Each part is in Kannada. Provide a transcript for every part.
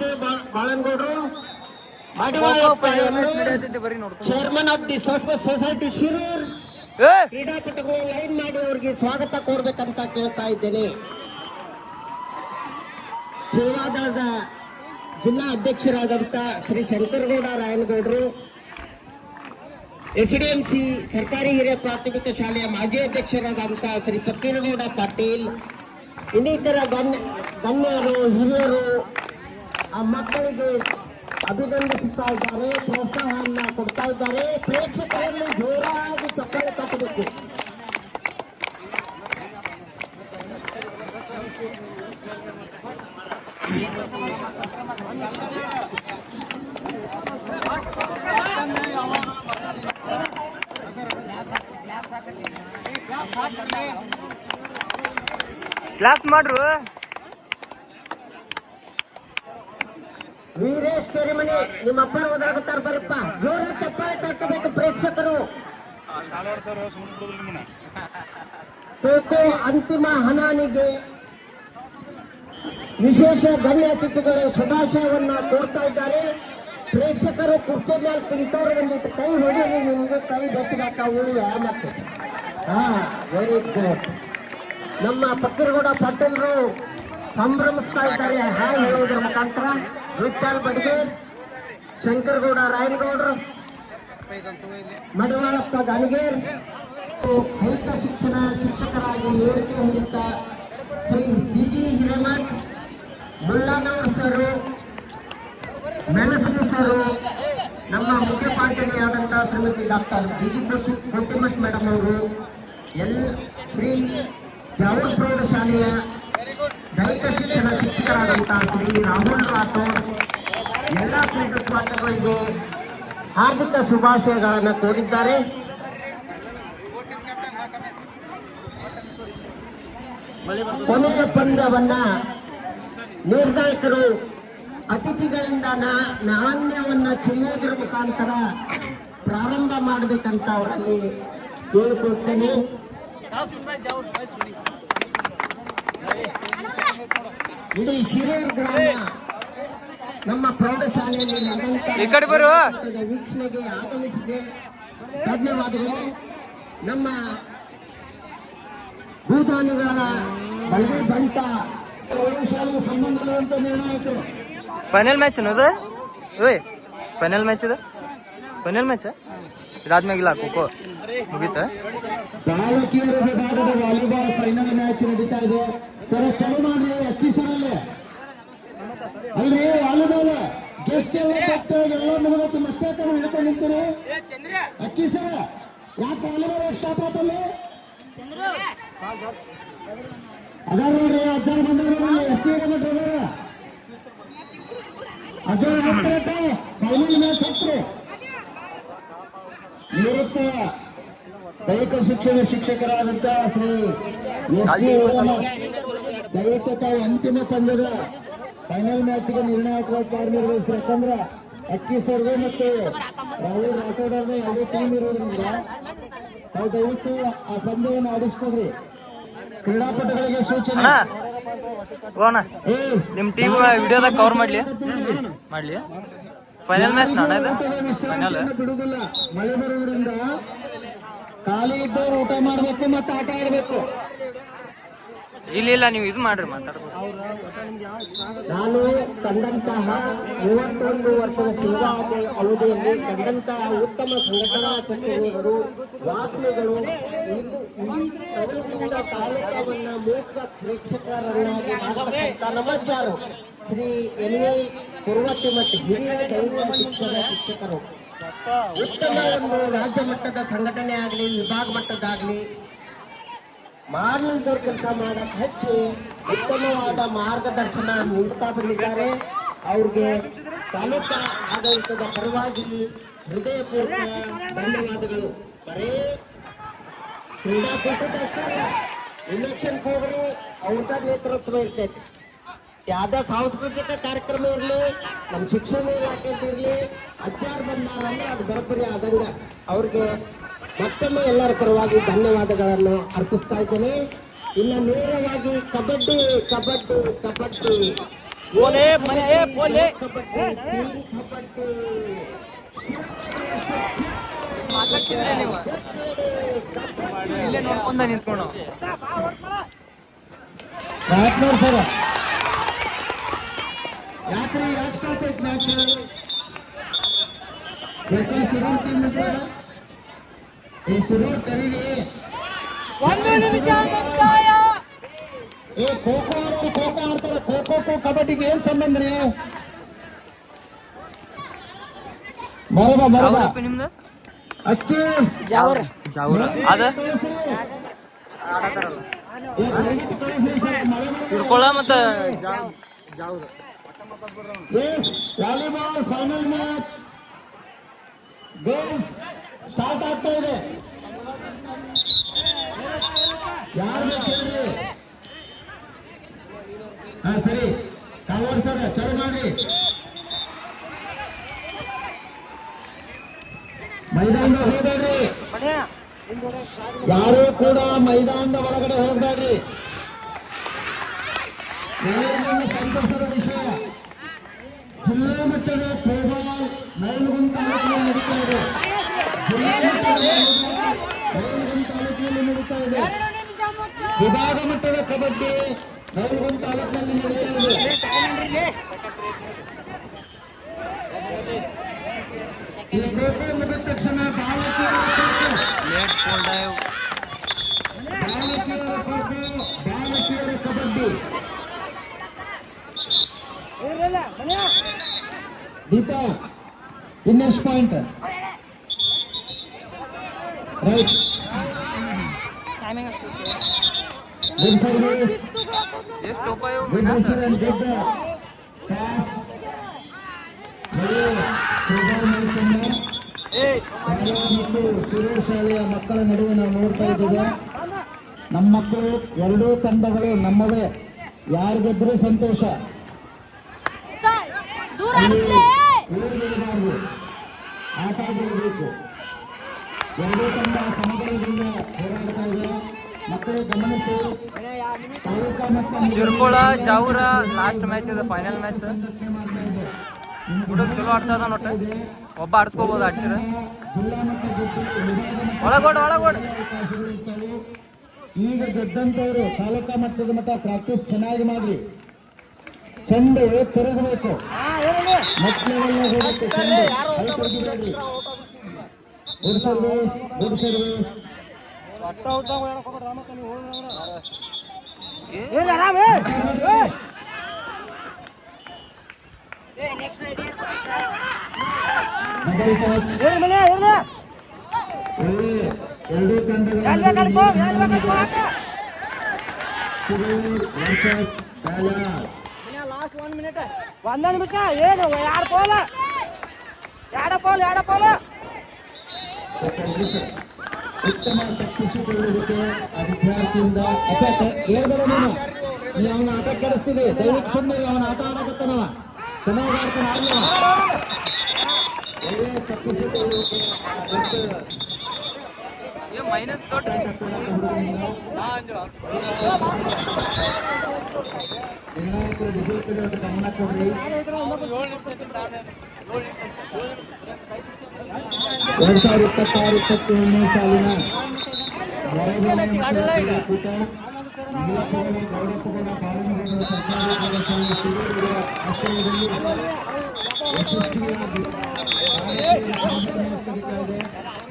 ಮಹಾದೇವ್ ಬಾಳನಗೌಡರು, chairman of the society Shirur ಕ್ರೀಡಾಪಟುಗಳು ಲೈನ್ ಮಾಡಿ ಅವರಿಗೆ ಸ್ವಾಗತ ಕೋರ್ಬೇಕಂತ ಕೇಳ್ತಾ ಇದ್ದೇನೆ. ಸೇವಾದಳದ ಜಿಲ್ಲಾ ಅಧ್ಯಕ್ಷರಾದಂತ ಶ್ರೀ ಶಂಕರಗೌಡ ರಾಯನಗೌಡರು, ಎಸ್ಡಿಎಂಸಿ ಸರ್ಕಾರಿ ಹಿರಿಯ ಪ್ರಾಥಮಿಕ ಶಾಲೆಯ ಮಾಜಿ ಅಧ್ಯಕ್ಷರಾದಂತ ಶ್ರೀ ಫಕೀರಗೌಡ ಪಾಟೀಲ್, ಇನ್ನಿತರ ಗಣ್ಯರು ಹಿರಿಯರು ಆ ಮಕ್ಕಳಿಗೆ ಅಭಿನಂದಿಸುತ್ತಾ ಇದ್ದಾರೆ, ಪ್ರೋತ್ಸಾಹವನ್ನ ಕೊಡ್ತಾ ಇದ್ದಾರೆ. ಪ್ರೇಕ್ಷಕರಲ್ಲಿ ಜೋರಾಗಿ ಚಪ್ಪಾಳೆ ತಟ್ಟಬೇಕು. ಕ್ಲಾಸ್ ಮಾಡ್ರು. ವೀರೇಶ್ ಕೆರೆಮನಿ ನಿಮ್ಮ ಅಪ್ಪನ ಓದಾಗುತ್ತಾರೆ, ಬರಪ್ಪ. ಜೋರ ಚಪ್ಪಾಳೆ ತಟ್ಟಬೇಕು ಪ್ರೇಕ್ಷಕರು. ಖೋಖೋ ಅಂತಿಮ ಹನಾನಿಗೆ ವಿಶೇಷ ಗಣ್ಯ ಅತಿಥಿಗಳು ಶುಭಾಶಯವನ್ನ ಕೋರ್ತಾ ಇದ್ದಾರೆ. ಪ್ರೇಕ್ಷಕರು ಕುರ್ಚಿ ಮೇಲೆ ಕುಂತವ್ರು ಬಂದಿತ್ತು, ಕೈ ಹೊಡೀರಿ, ನಿಮ್ಗೆ ಕೈ ಬೆಚ್ಚಗಾಕಾವು ಮತ್ತೆ. Very good. ನಮ್ಮ ಫಕೀರಗೌಡ ಪಾಟೀಲ್ರು ಸಂಭ್ರಮಿಸ್ತಾ ಇದ್ದಾರೆ ಹಾಯ್ ಹೇಳುವುದರ ಮುಖಾಂತರ. ವಿಠಲ್ ಬಡಿಗೇರ್, ಶಂಕರಗೌಡ ರಾಯನಗೌಡರು, ಮಡವಾಳಪ್ಪ ಗಾಣಿಗೇರ್, ದೈಹಿಕ ಶಿಕ್ಷಣ ಶಿಕ್ಷಕರಾಗಿ ನಿವೃತ್ತಿ ಹೊಂದಿದ್ದ ಶ್ರೀ ಸಿಜಿ ಹಿರೇಮಠ್, ಮುಲ್ಲಾನವರ್ ಸರು, ಮೆಣಸಗಿ ಸರು, ನಮ್ಮ ಮುಖ್ಯ ಪಾಠಿಯಾದಂತಹ ಶ್ರೀಮತಿ ಡಾಕ್ಟರ್ ಬಿಜಿ ಗೊಟ್ಟಿಮಠ್ ಮೇಡಮ್ ಅವರು, ಶ್ರೀ ಜಾವೂರ್ ಪ್ರೌಢಶಾಲೆಯ ದೈಹಿಕ ಶಿಕ್ಷಣ ಶಿಕ್ಷಕರಾದಂತಹ ಶ್ರೀ ರಾಹುಲ್ ರಾಠೋಡ್, ಎಲ್ಲ ಕ್ರೀಡಾಪಟುಗಳಿಗೆ ಹಾರ್ದಿಕ ಶುಭಾಶಯಗಳನ್ನು ಕೋರಿದ್ದಾರೆ. ಕೊನೆಯ ಪಂದ್ಯವನ್ನ ನಿರ್ಣಾಯಕರು ಅತಿಥಿಗಳಿಂದ ನಾಣ್ಯವನ್ನ ಚಿಮ್ಮುವುದರ ಮುಖಾಂತರ ಪ್ರಾರಂಭ ಮಾಡಬೇಕಂತ ಅವರಲ್ಲಿ ಕೇಳಿಕೊಳ್ತೇನೆ. ಇಡೀ ಹಿರಿಯೂರು ಗ್ರಾಮ ನಮ್ಮ ಪ್ರೌಢಶಾಲೆಯಲ್ಲಿ ನಡೆದಂತಹ ವೀಕ್ಷಣೆಗೆ ಆಗಮಿಸಿದೆ. ಧನ್ಯವಾದಗಳು. ನಮ್ಮ ಭೂದಾನಿಗಳ ಬಲ್ವಿ ಬಂಟ ಪ್ರೌಢಶಾಲೆಗೆ ಸಂಬಂಧವಿರುವಂತ ನಿರ್ಣಾಯಕರು. ಫೈನಲ್ ಮ್ಯಾಚ್ ಅನ್ನೋದು ಫೈನಲ್ ಮ್ಯಾಚ್ ಇದೆ. ಫೈನಲ್ ಮ್ಯಾಚ್ ಇದಾದ್ಮೇಲೆ ಖೋಖೋ ಮುಗೀತ. ಬಾಲಕಿಯರ ವಿಭಾಗದ ವಾಲಿಬಾಲ್ ಫೈನಲ್ ಮ್ಯಾಚ್ ನಡೀತಾ ಇದೆ. ಸರ ಚಲೋ ಮಾಡ್ರಿ. ಅಕ್ಕಿ ಸರಲ್ಲೇ ಅಲ್ರಿ ವಾಲಿಬಾಲ್ ಗೆಸ್ಟ್ ಎಲ್ಲ ಎಲ್ಲ ಮುಗಿದತ್ತು. ಮತ್ತೆ ಹಿಡ್ಕೊಂಡು ನಿಂತೀರಿ ಅಕ್ಕಿ ಸರ. ಯಾಕೆ ವಾಲಿಬಾಲ್ ಸ್ಟಾಪ್ ಆತಲ್ಲಿ ಅದಾರ ನೋಡ್ರಿ. ಅಜ್ಜಾರ ಬಂದಾರ, ಎಸ್ ಸಿ ಅಜ್ಜಾರ ಫೈನಲ್ ಮ್ಯಾಚ್ ಹತ್ರಿ. ನಿವೃತ್ತ ದೈಹಿಕ ಶಿಕ್ಷಣ ಶಿಕ್ಷಕರಾದಂತ ಶ್ರೀ ಎಸ್ ಸಿ ದಯವಿಟ್ಟು ತಾವು ಅಂತಿಮ ಪಂದ್ಯದ ಫೈನಲ್ ಮ್ಯಾಚ್ಗೆ ನಿರ್ಣಾಯಕವಾಗಿ ಕಾರ್ಯನಿರ್ವಹಿಸಿ. ಯಾಕಂದ್ರ ಅಕ್ಕಿ ಸರ್ವೆ ಮತ್ತು ರಾಹುಲ್ ರಾಠೋಡ್ ಅವ್ರನ್ನ ಯಾವುದೇ ಟೀಮ್ ಇರೋದ್ರಿಂದ ತಾವು ದಯವಿಟ್ಟು ಆ ಪಂದ್ಯವನ್ನು ಆಡಿಸ್ಕೊಡ್ರಿ. ಕ್ರೀಡಾಪಟುಗಳಿಗೆ ಸೂಚನೆ. ನಿಮ್ ಟೀಮ್ ವಿಡಿಯೋದಾಗ ಕವರ್ ಮಾಡ್ಲಿ ಫೈನಲ್ ಮ್ಯಾಚ್ ಬಿಡುದಿಲ್ಲ. ಮಳೆ ಬರೋದ್ರಿಂದ ಖಾಲಿ ಇದ್ದವ್ರು ಊಟ ಮಾಡ್ಬೇಕು ಮತ್ತೆ ಆಟ ಆಡ್ಬೇಕು. ಇಲ್ಲ ನೀವು ಇದು ಮಾಡ್ರಿ ಮಾತಾಡ್ಬೋದು. ನಾನು ಕಂಡಂತಹ 31 ವರ್ಷದ ಸೇವಾ ಅವಧಿಯಲ್ಲಿ ಕಂಡಂತಹ ಉತ್ತಮ ಸಂಘಟನಾ ಕಚೇರಿಗಳು, ವಾಗ್ಮಿಗಳು, ಇಡೀ ತಾಲೂಕವನ್ನ ಮೂಕ ಪ್ರೇಕ್ಷಕರನ್ನಾಗಿ ಮಾಡತಕ್ಕಂಥ ನಮ್ಮಜ್ಜಾರು ಶ್ರೀ ಎನ್ವಿ ಕುರುವತ್ತಿಮಠ್ ಹಿರಿಯ ದೈಹಿಕ ಶಿಕ್ಷಕರು ಉತ್ತಮ ಒಂದು ರಾಜ್ಯ ಮಟ್ಟದ ಸಂಘಟನೆ ಆಗಲಿ ವಿಭಾಗ ಮಟ್ಟದಾಗಲಿ ಮಾರ್ಲಿಂದವ್ರ ಕೆಲಸ ಮಾಡಕ್ ಹಚ್ಚಿ ಉತ್ತಮವಾದ ಮಾರ್ಗದರ್ಶನ ನೀಡ್ತಾ ಬಂದಿದ್ದಾರೆ. ಅವ್ರಿಗೆ ತಾಲೂಕಾ ಆಡಳಿತದ ಪರವಾಗಿ ಹೃದಯಪೂರ್ವಕ ಧನ್ಯವಾದಗಳು. ಬರೇ ಕ್ರೀಡಾಕೂಟದ ಇಲೆಕ್ಷನ್ ಹೋಗಲು ಅವ್ರದ ನೇತೃತ್ವ ಇರ್ತೈತಿ. ಯಾವ್ದೇ ಸಾಂಸ್ಕೃತಿಕ ಕಾರ್ಯಕ್ರಮ ಇರಲಿ, ನಮ್ಮ ಶಿಕ್ಷಣ ಇಲಾಖೆ ಇರಲಿ, ಅಚಾರ ಬಂದಾರಲ್ಲ ಅದು ಬರೋಬ್ಬರಿ ಆದಂಗ ಅವ್ರಿಗೆ ಮತ್ತೊಮ್ಮೆ ಎಲ್ಲರ ಪರವಾಗಿ ಧನ್ಯವಾದಗಳನ್ನು ಅರ್ಪಿಸ್ತಾ ಇದ್ದೇನೆ. ಇನ್ನು ನೇರವಾಗಿ ಕಬಡ್ಡಿ ಇಲ್ಲೇ ನೋಡ್ಕೊಂಡ ನಿಂತ್ಕೊಂಡು ರಾಜ್ಕುಮಾರ್ ಸರ್ ಯಾಕ್ರಿ ಯಾಕೆ ಸ್ಟಾಪ್ ಐತಿ ಮ್ಯಾಚ್ ಶಿರೂರ್ ಟೀಮ್ ಇದೆ ಈ ಶಿರೂರ್ ಕರೀರಿ ಖೋ ಖೋ ಆಡೋರು ಖೋ ಖೋ ಆಡ್ತಾರೆ ಖೋ ಖೋ ಕಬಡ್ಡಿಗೆ ಏನ್ ಸಂಬಂಧ ರೀ ಬರೋದ ನಿಮ್ದು ಅಕ್ಕಿ ಜಾವ್ರ ಅದ ಸಿರ್ಕೊಳ ಮತ್ತ volleyball final match girls start ಆಗ್ತಾ ಇದೆ ಯಾರು ಕೇಳ್ರಿ ಹಾ ಸರಿ ಕಾವಡ್ಸೋದ ಚಲೋ ಮಾಡ್ರಿ ಮೈದಾನದ ಹೋಗ್ಬೇಡ್ರಿ ಯಾರು ಕೂಡ ಮೈದಾನದ ಒಳಗಡೆ ಹೋಗ್ಬೇಡ್ರಿ ಸಂತೋಷದ ವಿಷಯ ಜಿಲ್ಲಾ ಮಟ್ಟದ ಥ್ರೋಬಾಲ್ ನೈಲಗುಂದ ತಾಲೂಕಿನಲ್ಲಿ ನಡೀತಾ ಇದೆ ಜಿಲ್ಲಾ ಮಟ್ಟದ ನೈಲಗುಂದ ತಾಲೂಕಿನಲ್ಲಿ ನಡೀತಾ ಇದೆ ವಿಭಾಗ ಮಟ್ಟದ ಕಬಡ್ಡಿ ನೈಲಗುಂದ ತಾಲೂಕಿನಲ್ಲಿ ನಡೀತಾ ಇದೆ ಈ ಖೋಖೋ ಮುಗಿದ ತಕ್ಷಣ ಬಾಲಕಿಯರ ಖೋಖೋ ಬಾಲಕಿಯರ ಕಬಡ್ಡಿ ದೀಪಾ ಇನ್ನೆಸ್ಟ್ ಪಾಯಿಂಟ್ ರೈಟ್ ಗುಡ್ ಸರ್ವಿಸ್ ಎಷ್ಟು ಉಪಾಯ good receive and good pass ಮತ್ತು ಶಿರೂರ್ ಶಾಲೆಯ ಮಕ್ಕಳ ನಡುವೆ ನಾವು ನೋಡ್ತಾ ಇದ್ದೇವೆ ನಮ್ಮ ಮಕ್ಕಳು ಎರಡೂ ತಂಡಗಳು ನಮ್ಮವೇ ಯಾರು ಗೆದ್ರೂ ಸಂತೋಷ ಊರಿಗಿರಬಾರ್ದು ಆಟ ಆಡಿರಬೇಕು ಎರಡೂ ತಂಡ ಸಮಬಲದಿಂದ ಹೋರಾಡ್ತಾ ಇದೆ ಮಕ್ಕಳು ಗಮನಿಸಿ ತಾಲೂಕಾ ಮತ್ತು ಸಿರ್ಕೊಳ ಜಾವ್ರ ಲಾಸ್ಟ್ ಮ್ಯಾಚ್ ಇದೆ ಫೈನಲ್ ಮ್ಯಾಚ್ ಹುಡುಗ ಚಲೋ ಆಡ್ಸದ ನೋಟ ಒಬ್ಬ ಆಡ್ಸ್ಕೋಬಹುದು ಆಡ್ಸಿರ ಜಿಲ್ಲಾ ಮಟ್ಟ ಒಳಗೋಡ್ ಅವಕಾಶಗಳಿರ್ತಾವೆ ಈಗ ಗೆದ್ದಂತವ್ರು ತಾಲೂಕಾ ಮಟ್ಟದ ಮಟ್ಟ ಪ್ರಾಕ್ಟೀಸ್ ಚೆನ್ನಾಗಿ ಮಾಡ್ರಿ ಚೆಂಡು ತಿರುಗಬೇಕು ಮಕ್ಕಳೆಲ್ಲ ಹೋಗುತ್ತೆ ಚೆಂಡು ಕೈ ಗುಡ್ ಸರ್ವಿಸ್ ಗುಡ್ ಸರ್ವಿಸ್ ಎರಡೂ ಒಂದ ನಿಮಿಷ ಏನು ಎರಡು ಪೋಲ ಉತ್ತಮ ತಪ್ಪಿಸಿಕೊಳ್ಳುವಿಕೆ ಆ ವಿದ್ಯಾರ್ಥಿಯಿಂದ ಹೇಳ್ಬೇಡ ನೀನು ಅವನ ಆಟ ಕೆಡಿಸ್ತೀವಿ ದಯವಿಟ್ಟು ಸುಮ್ಮನೆ ಅವನ ಆಟ ಆಡಕತ್ತಾನವ ಚೆನ್ನಾಗಿ ಆಡ್ತಾನೆ ಆಗ್ಲವ ಒಳ್ಳೆಯ ತಪ್ಪಿಸಿಕೊಳ್ಳುವಿಕೆ ಮೈನಸ್ ದೊಡ್ಡ ನಿರ್ಣಾಯಕರು ರಿಸಲ್ಟ್ ಕಡೆ ಗಮನ ಕೊಡ್ರಿ 2026-27 ಸಾಲಿನ ಕೂಟ ಗೌಡಪ್ಪಗೌಡ ಬಾಲನಗೌಡ ಸರ್ಕಾರಿ ಪ್ರೌಢಶಾಲೆ ಶಿರೂರಿನ ಆಶ್ರಯದಲ್ಲಿ ಯಶಸ್ವಿಯಾಗಿ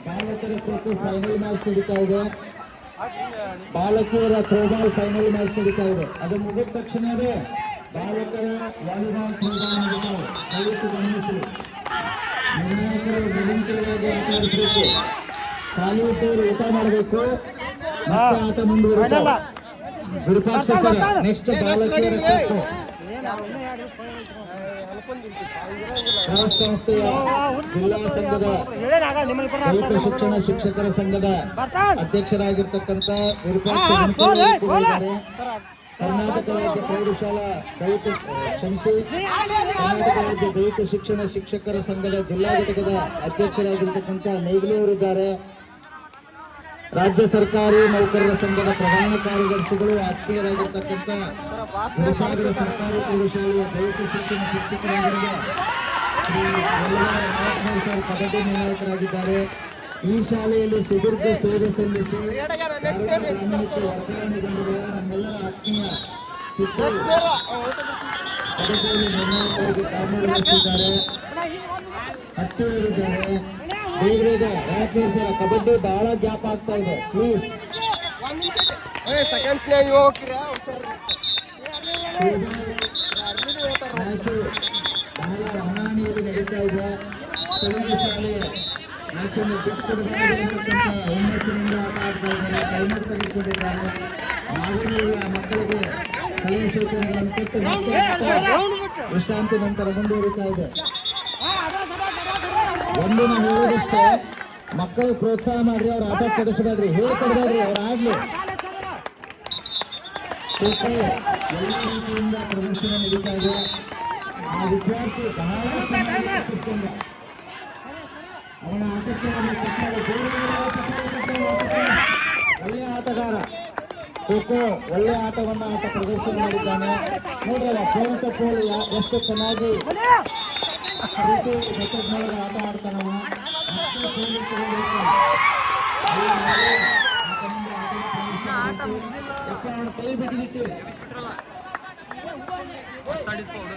ಬಾಲಕರ ಖೋಖೋ ಫೈನಲ್ ಮ್ಯಾಚ್ ನಡೀತಾ ಇದೆ ಬಾಲಕಿಯರ ಥ್ರೋಬಾಲ್ ಫೈನಲ್ ಮ್ಯಾಚ್ ನಡೀತಾ ಇದೆ ಅದು ಮುಗಿದ ತಕ್ಷಣವೇ ಬಾಲಕರ ವಾಲಿಬಾಲ್ ಥ್ರೋಬಾಲ್ ನಡೀತಾವೆ ದಯವಿಟ್ಟು ಗಮನಿಸಿ ನಿರ್ಣಾಯಕರು ನಿರಂತರವಾಗಿ ಆಟ ಆಡಿಸಬೇಕು ಖಾಲಿ ಇದ್ದವರು ಊಟ ಮಾಡಬೇಕು ಮತ್ತೆ ಆಟ ಮುಂದುವರಿತಾರೆ ವಿರೂಪಾಕ್ಷ ಸರ್ ನೆಕ್ಸ್ಟ್ ಬಾಲಕಿಯರ ಖೋಖೋ ಕ್ರಾಸ್ ಸಂಸ್ಥೆಯ ಜಿಲ್ಲಾ ಸಂಘದ ದೈಹಿಕ ಶಿಕ್ಷಣ ಶಿಕ್ಷಕರ ಸಂಘದ ಅಧ್ಯಕ್ಷರಾಗಿರ್ತಕ್ಕಂಥ ವಿರೂಪಾಕ್ಷ ಇದ್ದಾರೆ ಕರ್ನಾಟಕ ರಾಜ್ಯ ಪ್ರೌಢಶಾಲಾ ಕರ್ನಾಟಕ ರಾಜ್ಯ ದೈಹಿಕ ಶಿಕ್ಷಣ ಶಿಕ್ಷಕರ ಸಂಘದ ಜಿಲ್ಲಾ ಘಟಕದ ಅಧ್ಯಕ್ಷರಾಗಿರ್ತಕ್ಕಂಥ ನೇಗಿಲಿಯವರಿದ್ದಾರೆ ರಾಜ್ಯ ಸರ್ಕಾರಿ ನೌಕರರ ಸಂಘದ ಪ್ರಧಾನ ಕಾರ್ಯದರ್ಶಿಗಳು ಆತ್ಮೀಯರಾಗಿರ್ತಕ್ಕಂಥ ಗುರುಸಾಗರ ಸರ್ಕಾರಿ ಪ್ರೌಢಶಾಲೆಯ ದೈಹಿಕ ಶಿಕ್ಷಣ ಶಿಕ್ಷಕರಾಗಿರುವ ಶ್ರೀ ಸರ್ ಪದವಿ ನಿರ್ಣಾಯಕರಾಗಿದ್ದಾರೆ. ಈ ಶಾಲೆಯಲ್ಲಿ ಸುದೀರ್ಘ ಸೇವೆ ಸಲ್ಲಿಸಿ ಗ್ರಾಮೀಣಕ್ಕೆ ವರ್ಗಾವಣೆಗೊಂಡಿರುವ ನಮ್ಮೆಲ್ಲರ ಆತ್ಮೀಯ ಸಿದ್ದು ಪದವಿಯಲ್ಲಿ ನಿರ್ಣಾಯಕರಾಗಿ ಕಾರ್ಯನಿರ್ವಹಿಸಿದ್ದಾರೆ. ಹತ್ತಿರವಿದ್ದಾರೆ. ಬೇಗ ಯಾಕೆ ಸರ್ ಕಬಡ್ಡಿ ಬಹಳ ಗ್ಯಾಪ್ ಆಗ್ತಾ ಇದೆ, ಪ್ಲೀಸ್. ಮ್ಯಾಚು ಬಹಳ ಹಣಾಹಣಿಯಲ್ಲಿ ನಡೀತಾ ಇದೆ. ಸ್ಥಳೀಯ ಶಾಲೆ ಮ್ಯಾಚನ್ನು ಬಿಟ್ಟುಕೊಡಬಾರದು ಅಂತಕ್ಕಂಥ ಹುಮ್ಮಸ್ಸಿನಿಂದ ಆಟ ಆಡ್ತಾ ಇದ್ದಾರೆ. ಟೈಮರ್ ತೆಗೆದುಕೊಂಡಿದ್ದಾರೆ. ನಾಗರಿಕ ಮಕ್ಕಳಿಗೆ ಸಲಹೆ ಸೂಚನೆಗಳನ್ನು ಕೊಟ್ಟು ಮತ್ತೆ ವಿಶ್ರಾಂತಿ ನಂತರ ಮುಂದುವರಿತಾ ಇದೆ. ಒಂದು ನಾವು ಹೇಳೋದಷ್ಟೇ, ಮಕ್ಕಳು ಪ್ರೋತ್ಸಾಹ ಮಾಡ್ರಿ, ಅವ್ರ ಆಟ ಕೆಡಿಸಬೇಡ್ರಿ, ಹೇಳ್ಕೊಡ್ಬೇಡ್ರಿ, ಅವ್ರು ಆಡ್ಲಿ. ಎಲ್ಲ ರೀತಿಯಿಂದ ಪ್ರದರ್ಶನ ನಡೀತಾ ಇದೆ. ಆ ವಿದ್ಯಾರ್ಥಿ ಬಹಳ ಚೆನ್ನಾಗಿ ಪ್ರತಿಸ್ಕೊಂಡ. ಅವನ ಆಟಕ್ಕೆ ಒಳ್ಳೆಯ ಆಟಗಾರ. ಖೋಖೋ ಒಳ್ಳೆಯ ಆಟವನ್ನು ಪ್ರದರ್ಶನ ಮಾಡಿದ್ದಾನೆ. ನೋಡ್ರಲ್ಲ, ಪೋಲ್ ಟಪೋಲ್ ಎಷ್ಟು ಚೆನ್ನಾಗಿ ಆಟ ಆಡ್ತಾನವ. ಕೈ ಬಿಟ್ಟಿತ್ತು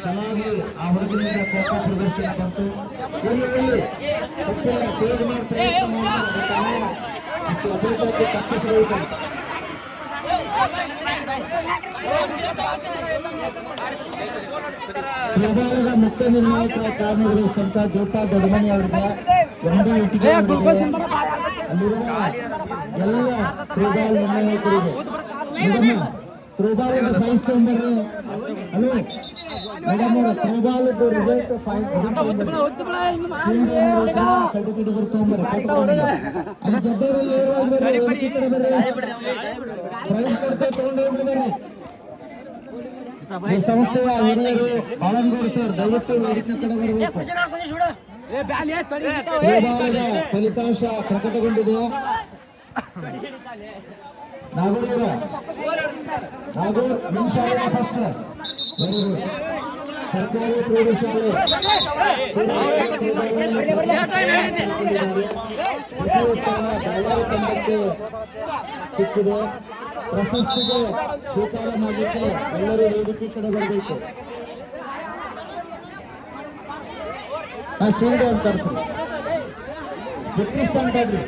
ಚೆನ್ನಾಗಿ ಆ ಹುಡುಗನಿಂದ ಖೋಖೋ ಪ್ರದರ್ಶನ ಬಂತು. ಚೇಂಜ್ ಮಾಡಿ ಪ್ರಯತ್ನ ಮಾಡಿ ಅಷ್ಟು ಅಭಿವೃದ್ಧಿ ತಪ್ಪಿಸಬೇಕು. ಪ್ರಭಾವದ ಮುಖ್ಯ ನಿರ್ಣಾಯಕ ಕಾರ್ಯನಿರ್ವಹಿಸಿದಂತ ದೀಪಾ ದೊಡ್ಡಮನಿ ಅವರಿಗೆ, ಎಂಬಿ ಇಟ್ಟಿಗೆ ಅವರಿಗೆ, ಅಲ್ಲಿರುವ ಎಲ್ಲ ಪ್ರಭಾವ ನಿರ್ಣಾಯಕರಿಗೆ, ಮೇಡಮ್ ಥ್ರೋಬಾಲ್ ಫೈಸ್ ತೊಗೊಂಡ್ರಿ. ಹಲೋ ಮೇಡಮ್ ಅವರ ಥ್ರೋಬಾಲ್ ರಿಸಲ್ಟ್ ಸರ್ಟಿಫಿಕೇಟ್ ತೊಗೊಂಡ್ಬರ್ರಿ. ಅದು ಗೆದ್ದವರಲ್ಲಿ ತಗೊಂಡೋಗ್ಬಿಡ್ರಿ. ಈ ಸಂಸ್ಥೆಯ ಹಿರಿಯರು ಬಾಳಂಗೂರು ಸರ್ ದಯವಿಟ್ಟು ವೇದಿಕೆ ಕಡೆ ಬರಬೇಕು. ಥ್ರೋಬಾಲ್ನ ಫಲಿತಾಂಶ ಪ್ರಕಟಗೊಂಡಿದೆ. ನಾಗೂರ್ ನಿಮ್ಮ ಶಾಲೆಯ ಫಸ್ಟ್ ಸರ್ಕಾರಿ ಪ್ರೌಢಶಾಲೆ ತಂಡಕ್ಕೆ ಸಿಕ್ಕಿದೆ. ಪ್ರಶಸ್ತಿಗೆ ಸ್ವೀಕಾರ ಮಾಡಲಿಕ್ಕೆ ಎಲ್ಲರೂ ವೇದಿಕೆ ಕಡೆ ಬರಬೇಕು. ಶೀಲ್ಡ್ ಅಂತ ತರಿಸ್ರಿ, ಫಿಟ್ನೆಸ್ ಅಂತಲ್ರಿ,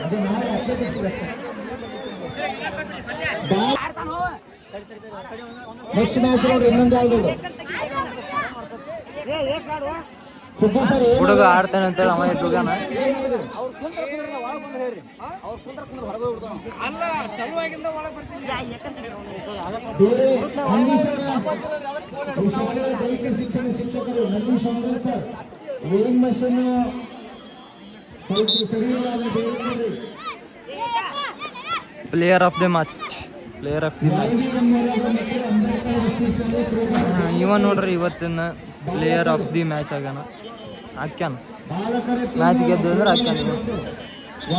ಅದು ನಾಳೆ ಅಥ್ಲೆಟಿಕ್ಸ್ ನೆಕ್ಸ್ಟ್ ಮ್ಯಾಚ್ ನೋಡ್ರಿ. ಇನ್ನೊಂದು ಯಾವ್ದು ಸಿದ್ದು ಸರ್ ಹುಡುಗ ಆಡ್ತಾನೆ ಅಂತೇಳಿ ಅವ ಎದ್ದು ಹೋಗ್ಯಾನ. ಬೇರೆ ಶಾಲೆಯ ದೈಹಿಕ ಶಿಕ್ಷಣ ಶಿಕ್ಷಕರು ನಂದೀಶ್ ಸರ್ ವೇಯಿಂಗ್ ಮಷೀನ್ ಸ್ವಲ್ಪ ಸರಿಯಿಲ್ಲ, ಬೇರೆ player of the match, player of the match ಇವ ನೋಡ್ರಿ, ಇವತ್ತಿನ ಪ್ಲೇಯರ್ ಆಫ್ ದಿ ಮ್ಯಾಚ್ ಆಗ್ಯಾನ. ಹಾಕ್ಯಾನ ಮ್ಯಾಚ್ ಗೆದ್ದು ಅಂದ್ರೆ ಹಾಕ್ಯಾನ.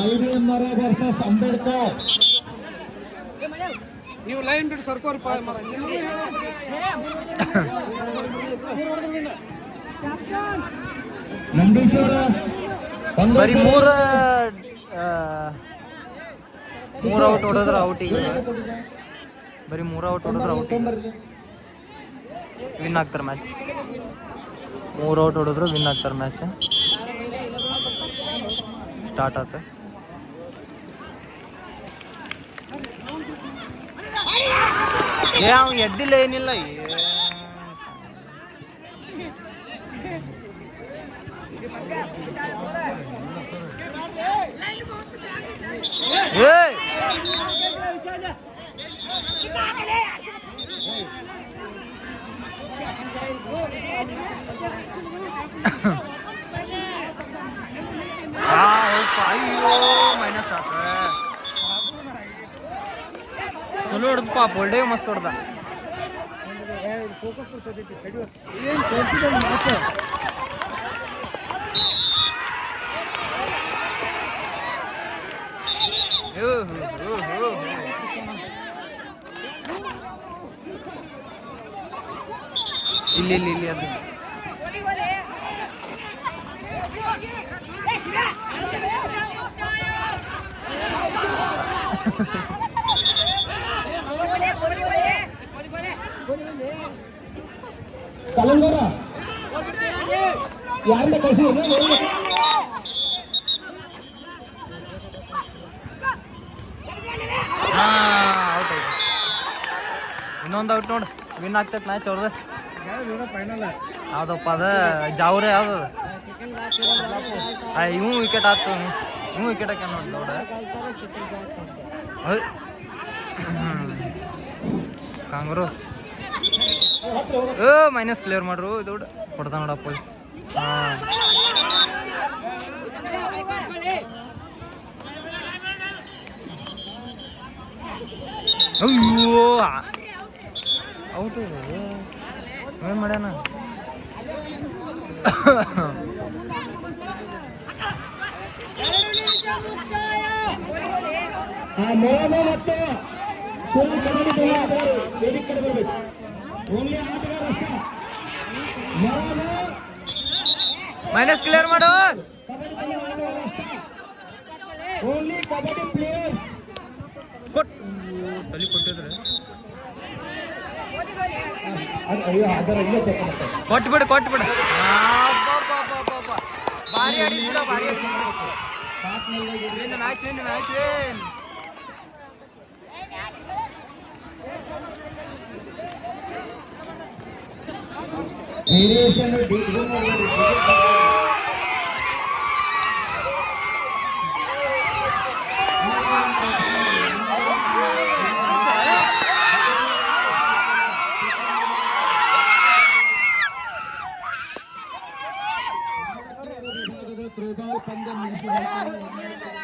YBMR versus Ambedkar. ನೀವು ಲೈನ್ ಬಿಟ್ಟು ಸರ್ಕೋರ್ ನಂದೀಶ್ವರ ಬರೀ ಮೂರು ಔಟ್ ಹೊಡೆದ್ರೆ ಔಟಿಗೆ, ಬರೀ 3 ಔಟ್ ಹೊಡೆದ್ರೆ ಔಟಿಗೆ ವಿನ್ ಆಗ್ತಾರೆ ಮ್ಯಾಚ್. 3 ಔಟ್ ಹೊಡೆದ್ರೆ ವಿನ್ ಆಗ್ತಾರೆ ಮ್ಯಾಚ್. ಸ್ಟಾರ್ಟ್ ಆತ. ಅವ್ನು ಎದ್ದಿಲ್ಲ, ಏನಿಲ್ಲ. ಅಯ್ಯೋ ಮೈನಸ್ ಆತ. ಚಲೋ ಹೊಡೆದಪ್ಪ, ಬೋಲ್ಡೇ ಮಸ್ತ್ ಹೊಡೆದ. ಇಲ್ಲಿ ಇಲ್ಲಿ ಇಲ್ಲಿ ಅದು ಕಲಂಗರ ಯಾರಿಂದ ಕಳಿಸಿ ಔಟ್ ಆಯ್ತು ಇನ್ನೊಂದು ಔಟ್ ನೋಡು ವಿನ್ ಆಗ್ತೈತೆ ಮ್ಯಾಚ್ ಅವ್ರದ್ದು ಫೈನಲ್ ಯಾವ್ದಪ್ಪ ಅದ ಜಾವ್ರೆ ಯಾವ್ದು ಇವು ವಿಕೆಟ್ ಆಗ್ತವ ಇವು ವಿಕೆಟ್ ಹಾಕ್ಯ ನೋಡಿ ನೋಡ ಕಾಂಗ್ರು ಮೈನಸ್ ಕ್ಲಿಯರ್ ಮಾಡ್ರು ಇದು ಕೊಡ್ತಾ ನೋಡಪ್ಪ ಹಾಂ ಅಯ್ಯೋ ಔಟು ಏನು ಮಾಡ್ಯಾನ ಮೋಹನ ಮತ್ತು ಸುನಿಲ್ ಕಬಡ್ಡಿ ತಂಡ ಆಟಗಾರರು ವೇದಿಕೆ ಕಡೆ ಬರಬೇಕು ಓನ್ಲಿ ಆಟಗಾರ ಅಷ್ಟ ಮೋಹನ ಮೈನಸ್ ಕ್ಲಿಯರ್ ಮಾಡು ಕಬಡ್ಡಿ ತಂಡ ಆಟಗಾರ ಅಷ್ಟ ಓನ್ಲಿ ಕಬಡ್ಡಿ ಪ್ಲೇಯರ್ ಕೊಟ್ ತಲೆ ಕೊಟ್ಟಿದ್ರೆ ಅಯ್ಯೋ ಅದರ ಇಲ್ಲೇ ತಗೊಂಡು ಕೊಟ್ಬಿಡು ಕೊಟ್ಬಿಡು ಭಾರಿ ಆಡಿದ್ಬಿಡ ಭಾರಿ ಆಡಿದ್ಬಿಡು match win match win variation throwball ಪಂದ್ಯ ಮುಗಿಸಿದ